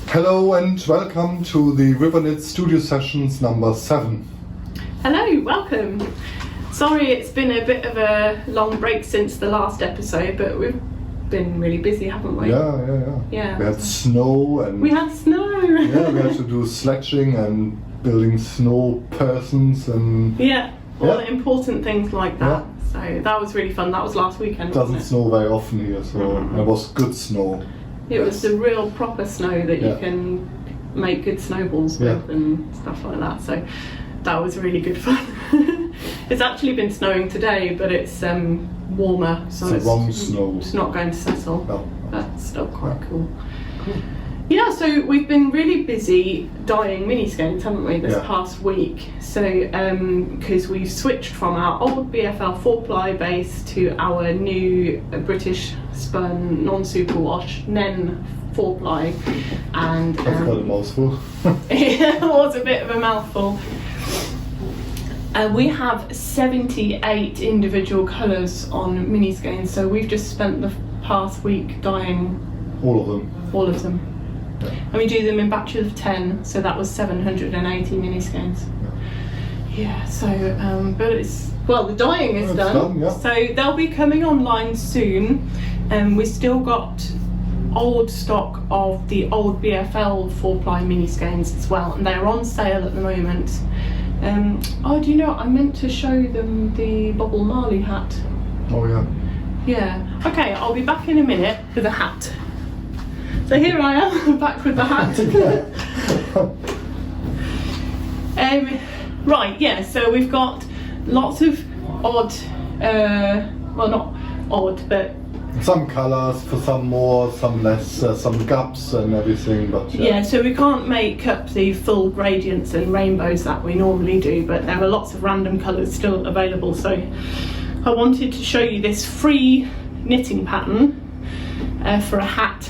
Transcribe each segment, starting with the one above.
Hello and welcome to the RiverKnits studio sessions number 7. Hello, welcome. Sorry it's been a bit of a long break since the last episode, but we've been really busy, haven't we? Yeah. We had snow and... We had snow! Yeah, we had to do sledging and building snow persons and... All the important things like that. Yeah. So that was really fun. That was last weekend, It doesn't wasn't it? snow very often here, so it was good snow. It was the real proper snow that you can make good snowballs with and stuff like that. So that was really good fun. It's actually been snowing today, but it's warmer, so it's wrong snow. It's not going to settle. No. That's still quite cool. Yeah, so we've been really busy dyeing mini skeins, haven't we, this past week? So, because we've switched from our old BFL 4-ply base to our new British spun non-superwash NEN 4-ply, and That's quite a mouthful. it was a bit of a mouthful. We have 78 individual colours on mini skeins, so we've just spent the past week dyeing all of them. All of them. Yeah. And we do them in batches of 10, so that was 780 mini skeins. Yeah, so, but it's, well, the dyeing is done, so they'll be coming online soon. We've still got old stock of the old BFL 4-ply mini skeins as well, and they're on sale at the moment. Oh, do you know, I meant to show them the Bobble Marley hat. Oh yeah. Yeah. Okay, I'll be back in a minute with a hat. So here I am, back with the hat. Right, yeah, so we've got lots of odd, well not odd, but... Some colours, for some more, some less, some gaps and everything, but yeah, so we can't make up the full gradients and rainbows that we normally do, but there are lots of random colours still available, so I wanted to show you this free knitting pattern for a hat.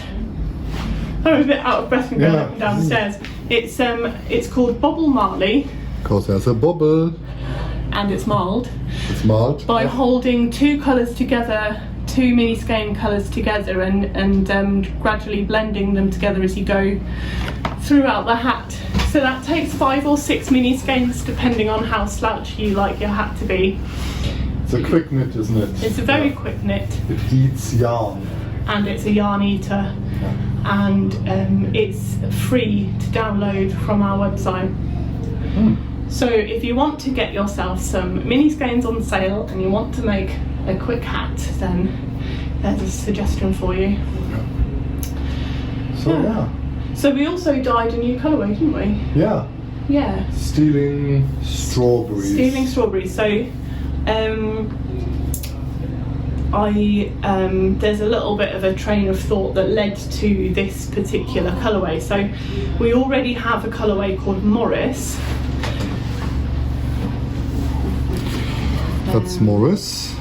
I'm a bit out of breath from going up and downstairs. It's called Bobble Marley. Because there's a bubble. And it's marled. It's marled. By holding two colours together, two mini skein colours together, and gradually blending them together as you go throughout the hat. So that takes 5 or 6 mini skeins depending on how slouchy you like your hat to be. It's a quick knit, isn't it? It's a very quick knit. It eats yarn. And it's a yarn eater. And it's free to download from our website. So if you want to get yourself some mini skeins on sale and you want to make a quick hat, then there's a suggestion for you. So we also dyed a new colourway, didn't we? Yeah. Stealing strawberries. So there's a little bit of a train of thought that led to this particular colourway. So we already have a colourway called Morris. That's Morris.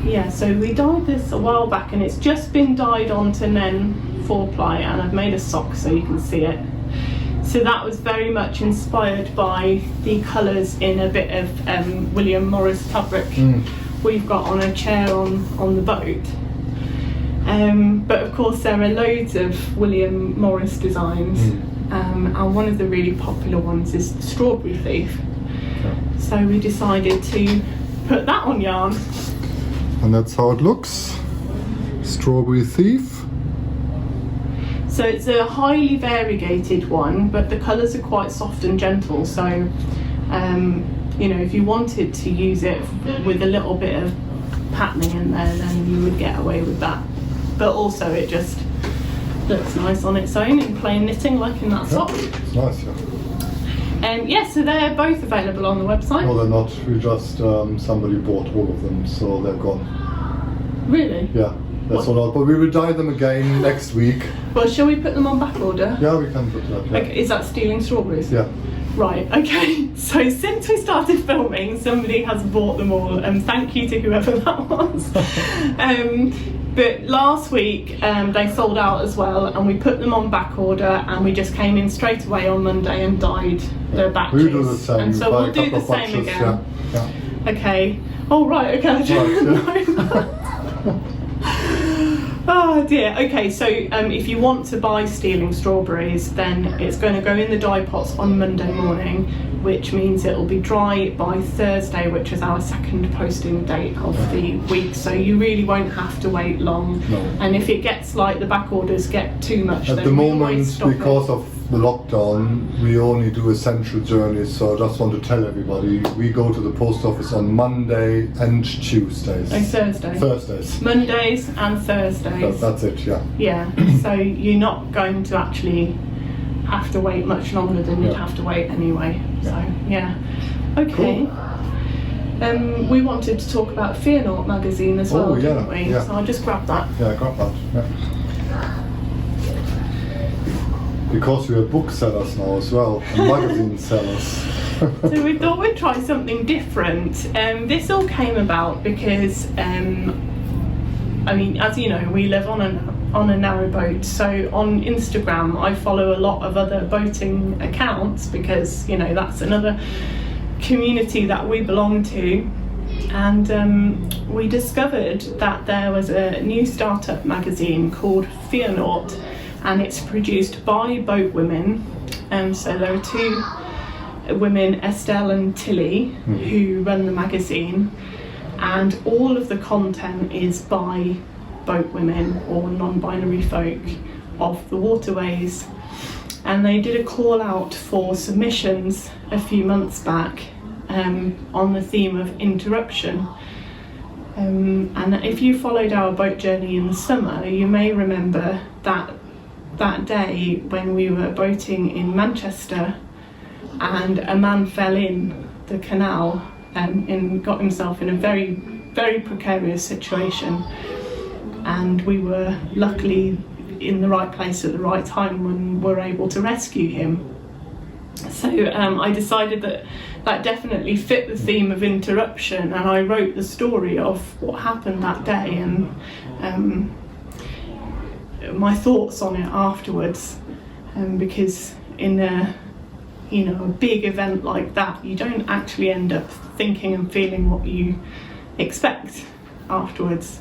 Yeah, so we dyed this a while back and it's just been dyed onto NEN 4-ply, and I've made a sock so you can see it. So that was very much inspired by the colours in a bit of William Morris fabric we've got on a chair on the boat. But of course there are loads of William Morris designs, and one of the really popular ones is the Strawberry Thief. So we decided to put that on yarn. And that's how it looks. Strawberry Thief. So it's a highly variegated one, but the colours are quite soft and gentle, so you know, if you wanted to use it with a little bit of patterning in there, then you would get away with that. But also it just looks nice on its own in plain knitting, like in that sock. It's nice, yeah, so they're both available on the website. No, they're not. We just, somebody bought all of them, so they're gone. Really? Yeah, that's all out. But we will dye them again next week. Well, shall we put them on back order? Yeah, we can put that. Yeah. Okay, is that stealing strawberries? Yeah. Right, okay. So since we started filming, somebody has bought them all, and thank you to whoever that was. But last week they sold out as well, and we put them on back order, and we just came in straight away on Monday and dyed the batches. We do the same. And so we'll do the same again. Okay. Oh right, okay. I didn't know that. Oh dear. Okay, so if you want to buy Stealing Strawberries, then it's going to go in the dye pots on Monday morning, which means it will be dry by Thursday, which is our second posting date of the week. So you really won't have to wait long. No. And if it gets like the back orders get too much, At then the we always moment, stop because it. of the lockdown, we only do essential journeys, so I just want to tell everybody, we go to the post office on Monday and Tuesdays. And Thursday. Thursdays. Mondays and Thursdays. That's it, yeah. Yeah, so you're not going to actually have to wait much longer than you'd have to wait anyway. So, yeah. Okay. Cool. We wanted to talk about Fear Not magazine as well, yeah, didn't we? yeah. So I'll just grab that. Yeah, I got that. Yeah. Because we're booksellers now as well, and magazine sellers. So we thought we'd try something different. This all came about because, I mean, as you know, we live on a narrow boat. So on Instagram, I follow a lot of other boating accounts because, you know, that's another community that we belong to. And we discovered that there was a new startup magazine called Fear Not, and it's produced by boat women. So there are two women, Estelle and Tilly, who run the magazine, and all of the content is by boat women or non-binary folk of the waterways. And they did a call out for submissions a few months back on the theme of interruption. And if you followed our boat journey in the summer, you may remember that day when we were boating in Manchester and a man fell in the canal and got himself in a very, very precarious situation. And we were luckily in the right place at the right time when we were able to rescue him. So I decided that definitely fit the theme of interruption, and I wrote the story of what happened that day and my thoughts on it afterwards. Because in a big event like that, you don't actually end up thinking and feeling what you expect afterwards.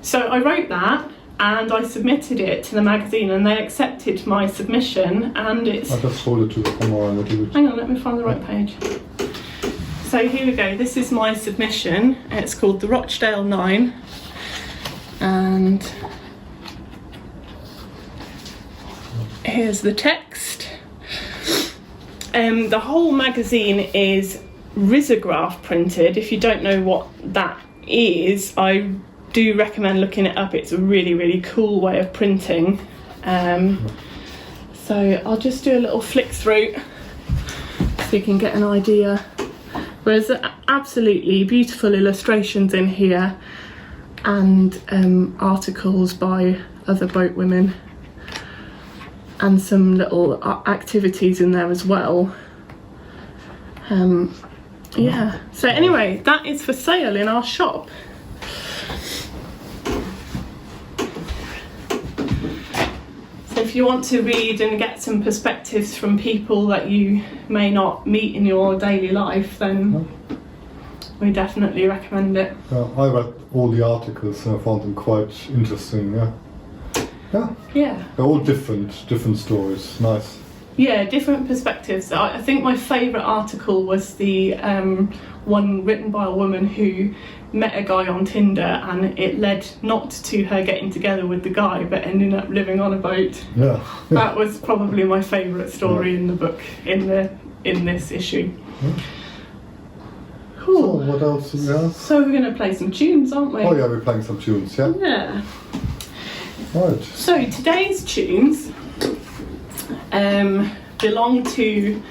So I wrote that and I submitted it to the magazine, and they accepted my submission, and it's... I'll just hold it to the camera a little bit. Hang on, let me find the right page. So here we go, this is my submission. It's called the Rochdale 9, and here's the text. The whole magazine is risograph printed. If you don't know what that is, I do recommend looking it up. It's a really, really cool way of printing. So I'll just do a little flick through so you can get an idea. There's absolutely beautiful illustrations in here, and articles by other boat women, and some little activities in there as well. Yeah, so anyway, that is for sale in our shop. So if you want to read and get some perspectives from people that you may not meet in your daily life, then we definitely recommend it. I read all the articles and I found them quite interesting, yeah. Yeah. They're all different stories, nice. Yeah, different perspectives. I think my favourite article was the one written by a woman who met a guy on Tinder, and it led not to her getting together with the guy but ending up living on a boat. Yeah. That was probably my favourite story in the book, in this issue. Cool. So what else do we have? So we're going to play some tunes, aren't we? Oh yeah, we're playing some tunes, yeah? Yeah. Right. So today's tunes belong to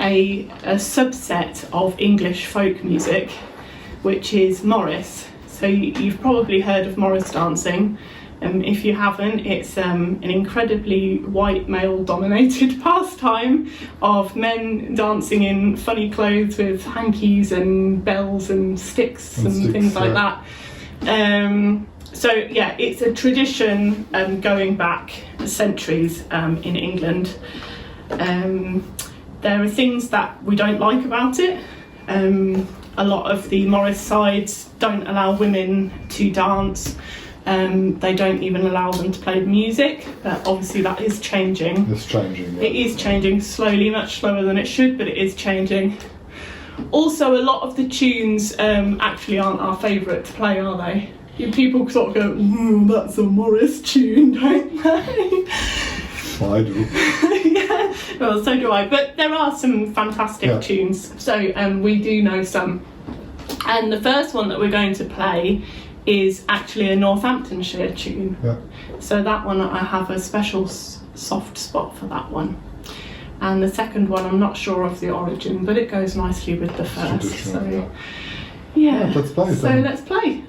a subset of English folk music, which is Morris. So you've probably heard of Morris dancing. If you haven't, it's an incredibly white male-dominated pastime of men dancing in funny clothes with hankies and bells and sticks and things like that. So yeah, it's a tradition going back centuries in England. There are things that we don't like about it. A lot of the Morris sides don't allow women to dance. They don't even allow them to play music, but obviously that is changing. It's changing. Yeah. It is changing slowly, much slower than it should, but it is changing. Also, a lot of the tunes actually aren't our favourite to play, are they? People sort of go, that's a Morris tune, don't they? Well, I do. Yeah, well, so do I. But there are some fantastic tunes, so we do know some. And the first one that we're going to play is actually a Northamptonshire tune. Yeah. So that one, I have a special soft spot for that one. And the second one, I'm not sure of the origin, but it goes nicely with the first. Traditional, so yeah. Let's play. So let's play.